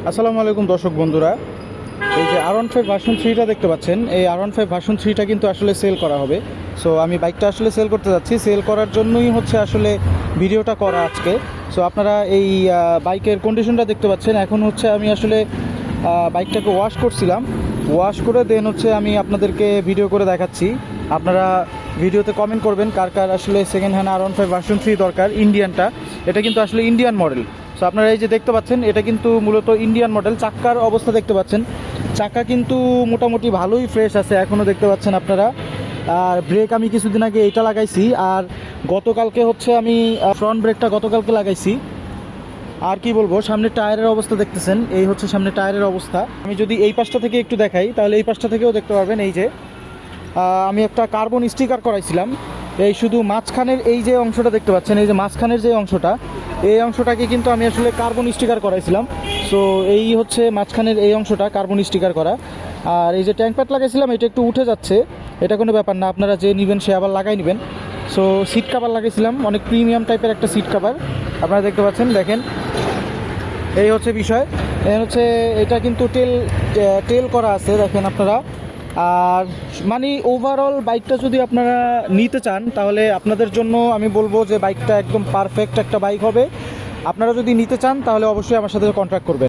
আসসালামু আলাইকুম দর্শক বন্ধুরা, এই যে R15 ভার্সন 3টা দেখতে পাচ্ছেন, এই R15 ভার্সন 3টা কিন্তু আসলে সেল করা হবে। সো আমি বাইকটা আসলে সেল করতে যাচ্ছি, সেল করার জন্যই হচ্ছে আসলে ভিডিওটা করা আজকে। সো আপনারা এই বাইকের কন্ডিশনটা দেখতে পাচ্ছেন। এখন হচ্ছে আমি আসলে বাইকটাকে ওয়াশ করছিলাম, ওয়াশ করে দেন হচ্ছে আমি আপনাদেরকে ভিডিও করে দেখাচ্ছি। আপনারা ভিডিওতে কমেন্ট করবেন কার কার আসলে সেকেন্ড হ্যান্ড R15 ভার্সন 3 দরকার। ইন্ডিয়ানটা, এটা কিন্তু আসলে ইন্ডিয়ান মডেল। সো আপনারা এই যে দেখতে পাচ্ছেন, এটা কিন্তু মূলত ইন্ডিয়ান মডেল। চাক্কার অবস্থা দেখতে পাচ্ছেন, চাকা কিন্তু মোটামুটি ভালোই ফ্রেশ আছে এখনও দেখতে পাচ্ছেন আপনারা। আর ব্রেক আমি কিছুদিন আগে এটা লাগাইছি, আর গতকালকে হচ্ছে আমি ফ্রন্ট ব্রেকটা গতকালকে লাগাইছি। আর কি বলবো, সামনে টায়ারের অবস্থা দেখতেছেন, এই হচ্ছে সামনে টায়ারের অবস্থা। আমি যদি এই পাশটা থেকে একটু দেখাই তাহলে এই পাশটা থেকেও দেখতে পারবেন। এই যে আমি একটা কার্বন স্টিকার করাইছিলাম, এই শুধু মাঝখানের এই যে অংশটা দেখতে পাচ্ছেন, এই যে মাঝখানের যে অংশটা, এই অংশটাকে কিন্তু আমি আসলে কার্বন স্টিকার করাইছিলাম। সো এই হচ্ছে মাঝখানের এই অংশটা কার্বন স্টিকার করা। আর এই যে ট্যাঙ্ক প্যাড লাগাইছিলাম, এটা একটু উঠে যাচ্ছে, এটা কোনো ব্যাপার না, আপনারা যে নেবেন সে আবার লাগাই নেবেন। সো সিট কাভার লাগাইছিলাম, অনেক প্রিমিয়াম টাইপের একটা সিট কাভার আপনারা দেখতে পাচ্ছেন। দেখেন, এই হচ্ছে বিষয়। হচ্ছে এটা কিন্তু টেল করা আছে, দেখেন আপনারা। আর মানে ওভারঅল বাইকটা যদি আপনারা নিতে চান তাহলে আপনাদের জন্য আমি বলবো যে বাইকটা একদম পারফেক্ট একটা বাইক হবে। আপনারা যদি নিতে চান তাহলে অবশ্যই আমার সাথে কন্ট্যাক্ট করবেন।